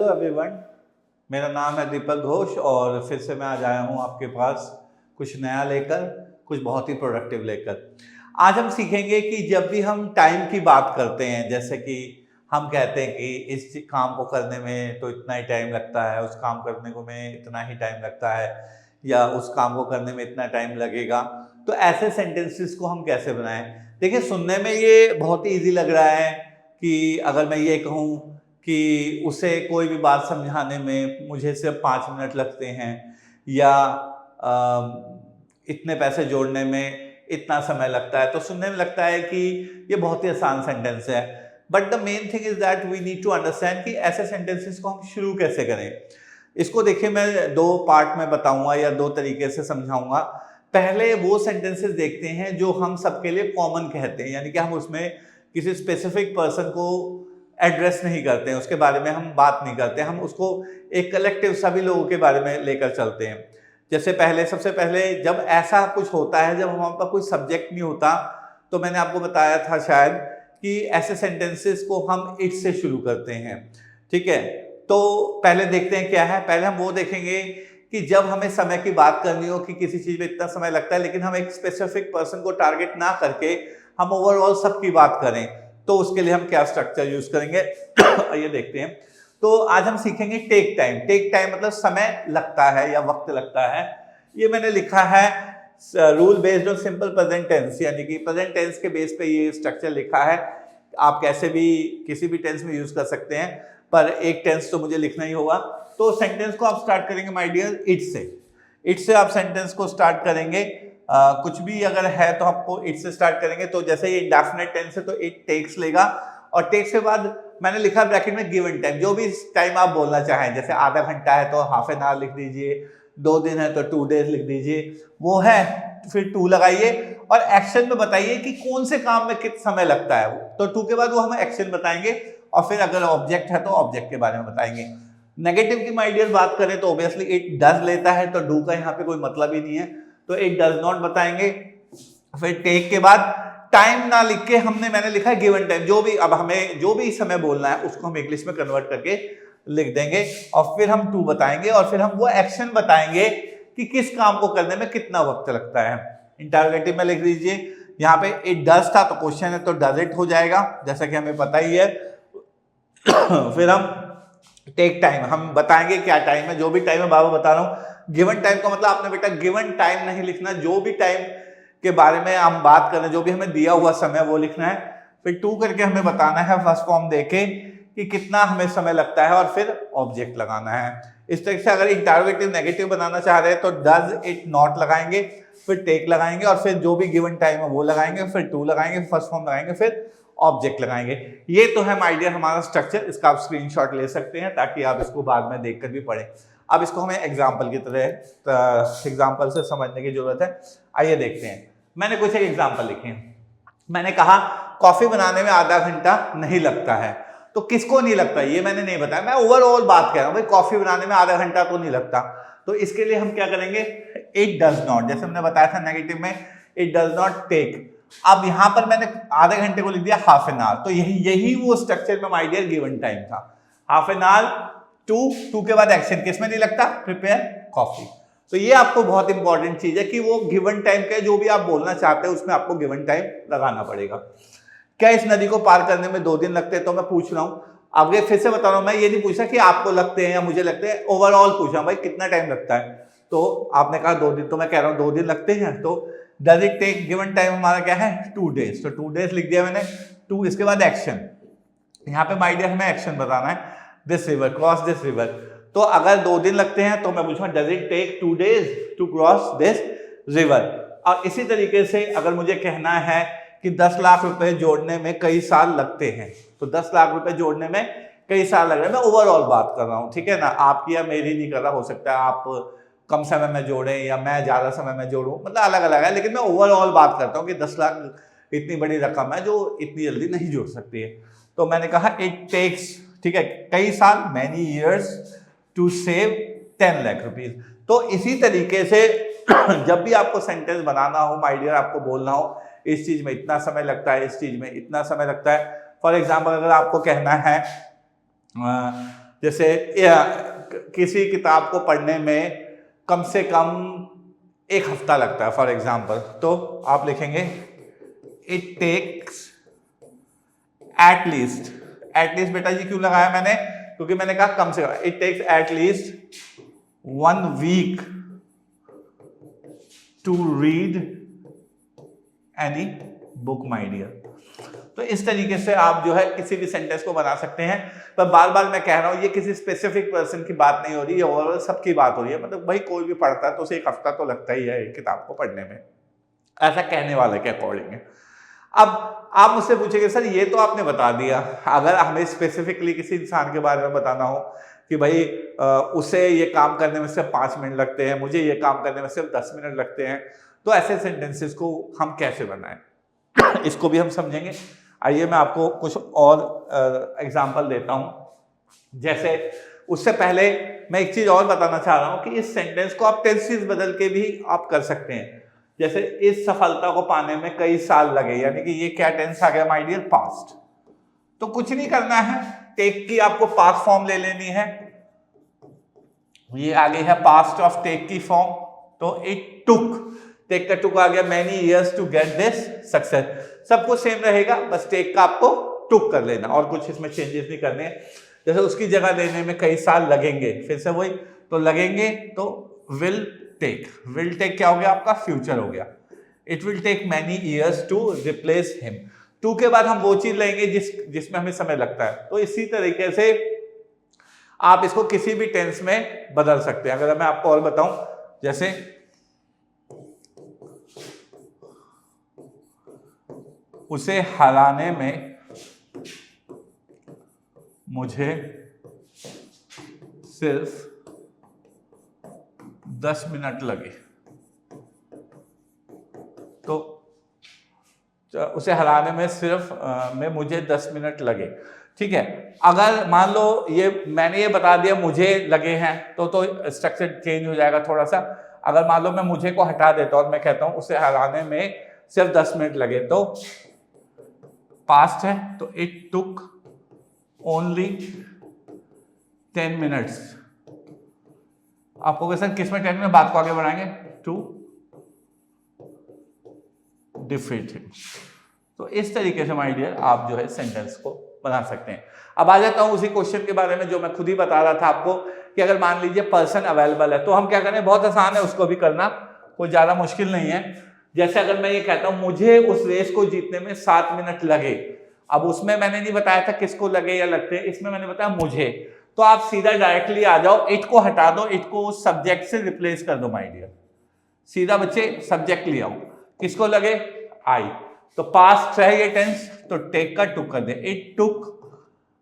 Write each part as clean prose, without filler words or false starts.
Hello everyone, मेरा नाम है दीपक घोष और फिर से मैं आज आया हूँ आपके पास कुछ नया लेकर, कुछ बहुत ही प्रोडक्टिव लेकर। आज हम सीखेंगे कि जब भी हम टाइम की बात करते हैं, जैसे कि हम कहते हैं कि इस काम को करने में तो इतना ही टाइम लगता है, उस काम करने को में इतना ही टाइम लगता है, या उस काम को करने में इतना टाइम लगेगा, तो ऐसे सेंटेंसेस को हम कैसे बनाएं। देखिए, सुनने में ये बहुत ही ईजी लग रहा है कि अगर मैं ये कहूँ कि उसे कोई भी बात समझाने में मुझे सिर्फ 5 मिनट लगते हैं, या इतने पैसे जोड़ने में इतना समय लगता है, तो सुनने में लगता है कि ये बहुत ही आसान सेंटेंस है। But the main thing is that we need to understand कि ऐसे सेंटेंसेस को हम शुरू कैसे करें। इसको देखिए, मैं 2 पार्ट में बताऊंगा या 2 तरीके से समझाऊंगा। पहले वो सेंटेंसेस देखते हैं जो हम सबके लिए कॉमन कहते हैं, यानी कि हम उसमें किसी स्पेसिफिक पर्सन को एड्रेस नहीं करते हैं, उसके बारे में हम बात नहीं करते, हम उसको एक कलेक्टिव सभी लोगों के बारे में लेकर चलते हैं। जैसे सबसे पहले जब ऐसा कुछ होता है, जब हमारे पास कोई सब्जेक्ट नहीं होता, तो मैंने आपको बताया था शायद कि ऐसे सेंटेंसेस को हम इट से शुरू करते हैं। ठीक है, तो पहले देखते हैं क्या है। पहले हम वो देखेंगे कि जब हमें समय की बात करनी हो कि किसी चीज में इतना समय लगता है, लेकिन हम एक स्पेसिफिक पर्सन को टारगेट ना करके हम ओवरऑल सबकी बात करें, तो उसके लिए हम क्या स्ट्रक्चर यूज करेंगे ये देखते हैं। तो आज हम सीखेंगे टेक टाइम। टेक टाइम मतलब समय लगता है या वक्त लगता है। ये मैंने लिखा है rule based on simple present tense, यानी कि प्रेजेंट टेंस के बेस पे ये स्ट्रक्चर लिखा है। आप कैसे भी किसी भी टेंस में यूज कर सकते हैं, पर एक टेंस तो मुझे लिखना ही होगा। तो सेंटेंस को आप स्टार्ट करेंगे माय डियर इट से। इट से आप सेंटेंस को स्टार्ट करेंगे। कुछ भी अगर है तो आपको इट से स्टार्ट करेंगे। तो जैसे ये इंडेफिनिट टेंस है तो इट टेक्स लेगा, और टेक्स के बाद मैंने लिखा ब्रैकेट में गिवन टाइम, जो भी टाइम आप बोलना चाहें। जैसे आधा घंटा है तो हाफ एन आवर लिख दीजिए, 2 दिन है तो 2 डेज लिख दीजिए, वो है फिर 2 लगाइए, और एक्शन में बताइए कि कौन से काम में कितना समय लगता है। तो 2 के बाद वो हमें एक्शन बताएंगे, और फिर अगर ऑब्जेक्ट है तो ऑब्जेक्ट के बारे में बताएंगे। नेगेटिव की माय डियर बात करें तो ऑब्वियसली इट डज लेता है, तो डू का यहाँ पे कोई मतलब ही नहीं है, तो इट डज नॉट बताएंगे। फिर टेक के बाद टाइम ना लिख के मैंने लिखा है गिवन टाइम। जो भी अब हमें जो भी समय बोलना है उसको हम इंग्लिश में कन्वर्ट करके लिख देंगे, और फिर हम टू बताएंगे, और फिर हम वो एक्शन बताएंगे कि किस काम को करने में कितना वक्त लगता है। इंटरोगेटिव में लिख दीजिए, यहाँ पे इट डज था तो क्वेश्चन है तो डज इट हो जाएगा, जैसा कि हमें पता ही है। फिर हम टेक टाइम, हम बताएंगे क्या टाइम है, जो भी टाइम है बाबा बता रहा हूँ। गिवन टाइम का मतलब आपने बेटा गिवन टाइम नहीं लिखना, जो भी टाइम के बारे में हम बात कर रहे हैं, जो भी हमें दिया हुआ समय वो लिखना है। फिर टू करके हमें बताना है फर्स्ट फॉर्म देके कि कितना हमें समय लगता है, और फिर ऑब्जेक्ट लगाना है। इस तरह से अगर इंटरोगेटिव नेगेटिव बनाना चाह रहे हैं तो डज इट नॉट लगाएंगे, फिर टेक लगाएंगे, और फिर जो भी गिवन टाइम है वो लगाएंगे, फिर टू लगाएंगे, फर्स्ट फॉर्म लगाएंगे, फिर ऑब्जेक्ट लगाएंगे। ये तो है माय डियर हमारा स्ट्रक्चर। इसका आप स्क्रीनशॉट ले सकते हैं ताकि आप इसको बाद में देखकर भी पढ़ें। अब इसको हमें एग्जाम्पल की तरह एग्जाम्पल से समझने की जरूरत है। आइए देखते हैं। मैंने कुछ एक एग्जाम्पल लिखे हैं। मैंने कहा कॉफी बनाने में आधा घंटा नहीं लगता है, तो किसको नहीं लगता ये मैंने नहीं बताया, मैं ओवरऑल बात कर रहा हूं भाई। कॉफी बनाने में आधा घंटा तो नहीं लगता, तो इसके लिए हम क्या करेंगे, इट डज नॉट, जैसे हमने बताया था नेगेटिव में इट डज नॉट टेक। अब यहां पर मैंने आधे घंटे को लिख दिया हाफ एन आवर, तो यही वो स्ट्रक्चर में माय डियर गिवन टाइम था। हाफ एन आवर, टू के बाद एक्शन, किसमें नहीं लगता, प्रिपेयर कॉफी। तो ये आपको बहुत इंपॉर्टेंट चीज है कि वो गिवन टाइम का जो भी आप बोलना चाहते हैं उसमें आपको गिवन टाइम लगाना पड़ेगा। क्या इस नदी को पार करने में 2 दिन लगते हैं, तो मैं पूछ रहा हूं, अब ये फिर से बता रहा हूं, मैं ये नहीं पूछा कि आपको लगते हैं या मुझे लगते हैं, ओवरऑल पूछा भाई कितना टाइम लगता है। तो आपने कहा 2 दिन, तो मैं कह रहा हूं 2 दिन लगते हैं, तो does it take, given time हमारा क्या है 2 डेज, तो 2 डेज लिख दिया मैंने। 2 इसके बाद एक्शन, यहाँ पे माय डियर हमें एक्शन बताना है, this river, cross this river. तो अगर 2 दिन लगते हैं तो मैं पूछूंगा does it take 2 days to cross this river. और इसी तरीके से अगर मुझे कहना है कि 10 लाख रुपए जोड़ने में कई साल लगते हैं, तो 10 लाख रुपए जोड़ने में कई साल लग रहे हैं, मैं ओवरऑल बात कर रहा हूं, ठीक है ना, आपकी या मेरी नहीं कर रहा। हो सकता है आप कम समय में जोड़ें या मैं ज्यादा समय में जोड़ूं, मतलब अलग अलग है, लेकिन मैं ओवरऑल बात करता हूं कि 10 लाख इतनी बड़ी रकम है जो इतनी जल्दी नहीं जोड़ सकती है। तो मैंने कहा इट टेक्स, ठीक है, कई साल, many years to save 10 lakh rupees. तो इसी तरीके से जब भी आपको सेंटेंस बनाना हो माय डियर, आपको बोलना हो इस चीज में इतना समय लगता है, इस चीज में इतना समय लगता है। फॉर एग्जाम्पल अगर आपको कहना है जैसे किसी किताब को पढ़ने में कम से कम 1 हफ्ता लगता है फॉर एग्जाम्पल, तो आप लिखेंगे इट टेक्स एटलीस्ट बेटा जी क्यों लगाया मैंने, क्योंकि मैंने कहा कम से कम, it takes at least 1 week to read any book my dear. तो इस तरीके से आप जो है किसी भी सेंटेंस को बना सकते हैं। पर बार बार मैं कह रहा हूं ये किसी स्पेसिफिक पर्सन की बात नहीं हो रही है, ओवरऑल सबकी बात हो रही है। मतलब भाई कोई भी पढ़ता है तो उसे 1 हफ्ता तो लगता ही है एक किताब को पढ़ने में, ऐसा कहने वाले के अकॉर्डिंग है। अब आप मुझसे पूछेंगे सर ये तो आपने बता दिया, अगर हमें स्पेसिफिकली किसी इंसान के बारे में बताना हो कि भाई उसे ये काम करने में सिर्फ 5 मिनट लगते हैं, मुझे ये काम करने में सिर्फ 10 मिनट लगते हैं, तो ऐसे सेंटेंसेस को हम कैसे बनाएं इसको भी हम समझेंगे। आइए मैं आपको कुछ और एग्जाम्पल देता हूं। जैसे उससे पहले मैं एक चीज और बताना चाह रहा हूं कि इस सेंटेंस को आप टेंसेस बदल के भी आप कर सकते हैं। जैसे इस सफलता को पाने में कई साल लगे, यानी कि ये क्या टेंस आ गया माय डियर, पास्ट। तो कुछ नहीं करना है, टेक की आपको पास्ट फॉर्म ले लेनी है, ये आगे है पास्ट ऑफ टेक की फॉर्म, तो इट टुक, टेक का टुक आ गया many years to get this success. सब कुछ सेम रहेगा, बस टेक का आपको टुक कर लेना और कुछ इसमें चेंजेस नहीं करने। जैसे उसकी जगह लेने में कई साल लगेंगे, फिर से वही, तो लगेंगे तो विल टेक क्या हो गया आपका, फ्यूचर हो गया। It will take many years to replace him, to के बाद हम वो चीज लेंगे जिसमें हमें समय लगता है। तो इसी तरीके से आप इसको किसी भी टेंस में बदल सकते हैं। अगर मैं आपको और बताऊं, जैसे उसे हराने में मुझे सिर्फ 10 मिनट लगे, तो उसे हराने में सिर्फ मुझे 10 मिनट लगे। ठीक है, अगर मान लो मैंने ये बता दिया मुझे लगे हैं, तो स्ट्रक्चर चेंज हो जाएगा थोड़ा सा। अगर मान लो मैं मुझे को हटा देता और मैं कहता हूं उसे हराने में सिर्फ 10 मिनट लगे, तो पास्ट है, तो इट टुक ओनली 10 मिनट्स। आपको सर किसमें 10 मिनट, बात को आगे बढ़ाएंगे, टू डिफीट हिम। तो इस तरीके से माय डियर आप जो है सेंटेंस को बना सकते हैं। अब आ जाता हूं उसी क्वेश्चन के बारे में जो मैं खुद ही बता रहा था आपको, कि अगर मान लीजिए पर्सन अवेलेबल है तो हम क्या करें, बहुत आसान है उसको भी करना, कोई ज्यादा मुश्किल नहीं है। जैसे अगर मैं ये कहता हूं मुझे उस रेस को जीतने में 7 मिनट लगे, अब उसमें मैंने नहीं बताया था किसको लगे या लगते, इसमें मैंने बताया मुझे, तो आप सीधा डायरेक्टली आ जाओ, इट को हटा दो, इट को सब्जेक्ट से रिप्लेस कर दो माय डियर। सीधा बच्चे सब्जेक्ट ले आओ, किसको लगे, आई, तो पास्ट है ये टेंस, तो टेक का टुक कर दे, it took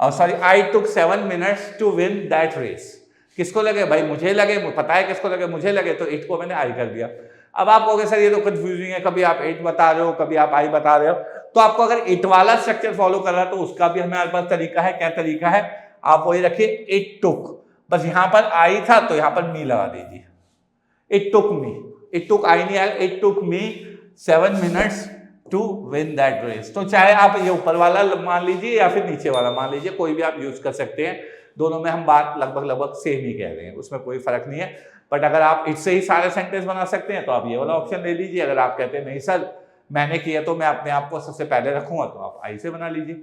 I took 7 minutes to win that race. किसको लगे, भाई मुझे लगे, पता है किसको लगे, मुझे लगे, तो इट को मैंने आई कर दिया। अब आप कहोगे सर ये तो कंफ्यूजिंग है, कभी आप इट बता रहे हो कभी आप आई बता रहे हो, तो आपको अगर इट वाला स्ट्रक्चर फॉलो कर रहा है तो उसका भी हमारे पास तरीका है। क्या तरीका है, आप वही रखिए, इट टुक, बस यहां पर आई था तो यहां पर मी लगा दीजिए, it took me, it took I नहीं आया, it took me 7 minutes to win that race. तो चाहे आप ये ऊपर वाला मान लीजिए या फिर नीचे वाला मान लीजिए, कोई भी आप यूज कर सकते हैं, दोनों में हम बात लगभग सेम ही कह रहे हैं, उसमें कोई फर्क नहीं है। बट अगर आप इससे ही सारे सेंटेंस बना सकते हैं तो आप ये वाला ऑप्शन ले लीजिए। अगर आप कहते हैं नहीं सर मैंने किया तो मैं अपने आप को सबसे पहले रखूंगा, तो आप आई से बना लीजिए।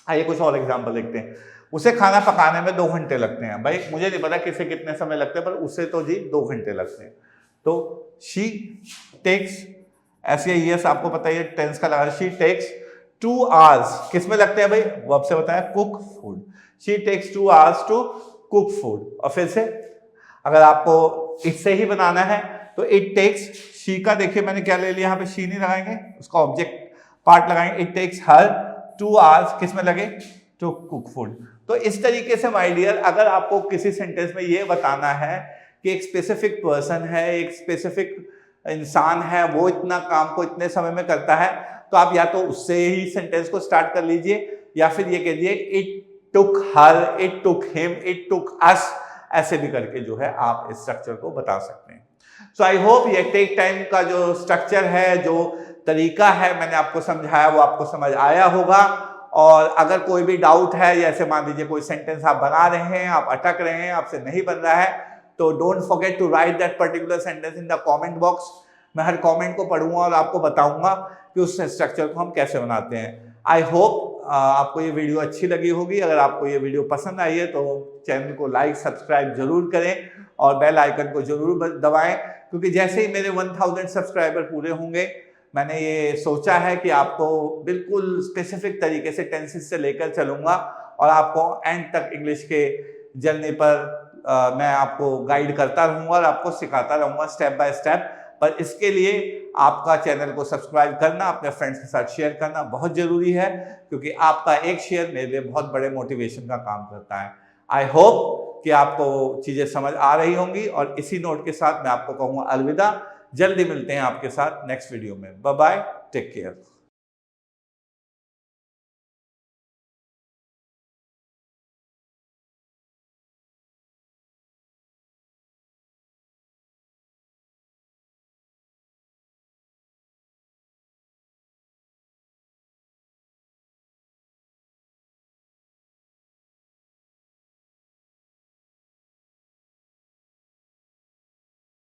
आइए कुछ और एग्जांपल देखते हैं। उसे खाना पकाने में 2 घंटे लगते हैं, भाई मुझे नहीं पता किसे कितने समय लगते हैं, पर उसे तो जी 2 घंटे लगते हैं। तो शी टेक्स, ऐसे यस आपको पता है टेंस का लगा, शी टेक्स 2 आवर्स, किस में लगते हैं भाई, वर्ब से बताया, cook food, she takes 2 hours to cook food. और फिर से अगर आपको इससे ही बनाना है तो इट टेक्स, शी का देखिए मैंने क्या ले लिया, यहाँ पे शी नहीं लगाएंगे, उसका ऑब्जेक्ट पार्ट लगाएंगे, इट टेक्स हर 2 आवर्स, किस में लगे, टू कुक फूड। तो इस तरीके से माय डियर अगर आपको किसी सेंटेंस में ये बताना है कि एक स्पेसिफिक पर्सन है, एक स्पेसिफिक इंसान है, वो इतना काम को इतने समय में करता है, तो आप या तो उससे ही सेंटेंस को स्टार्ट कर लीजिए या फिर ये कह दीजिए it took her, it took him, it took us, ऐसे भी करके जो है आप इस स्ट्रक्चर को बता सकते हैं। सो आई होप ये टेक टाइम का जो स्ट्रक्चर है, जो तरीका है मैंने आपको समझाया, वो आपको समझ आया होगा। और अगर कोई भी डाउट है, जैसे मान लीजिए कोई सेंटेंस आप बना रहे हैं, आप अटक रहे हैं, आपसे नहीं बन रहा है, तो don't forget to write that particular sentence in the comment box. मैं हर कमेंट को पढ़ूंगा और आपको बताऊंगा कि उस स्ट्रक्चर को हम कैसे बनाते हैं। आई होप आपको ये वीडियो अच्छी लगी होगी। अगर आपको ये वीडियो पसंद आई है तो चैनल को लाइक सब्सक्राइब जरूर करें और बेल आइकन को जरूर दबाएं, क्योंकि जैसे ही मेरे 1000 सब्सक्राइबर पूरे होंगे, मैंने ये सोचा है कि आपको बिल्कुल स्पेसिफिक तरीके से टेंसेस से लेकर चलूंगा और आपको एंड तक इंग्लिश के जर्नी पर मैं आपको गाइड करता रहूंगा और आपको सिखाता रहूंगा स्टेप बाय स्टेप। पर इसके लिए आपका चैनल को सब्सक्राइब करना, अपने फ्रेंड्स के साथ शेयर करना बहुत जरूरी है, क्योंकि आपका एक शेयर मेरे लिए बहुत बड़े मोटिवेशन का काम करता है। आई होप कि आपको चीजें समझ आ रही होंगी और इसी नोट के साथ मैं आपको कहूँगा अलविदा। जल्दी मिलते हैं आपके साथ नेक्स्ट वीडियो में। Bye bye, take care.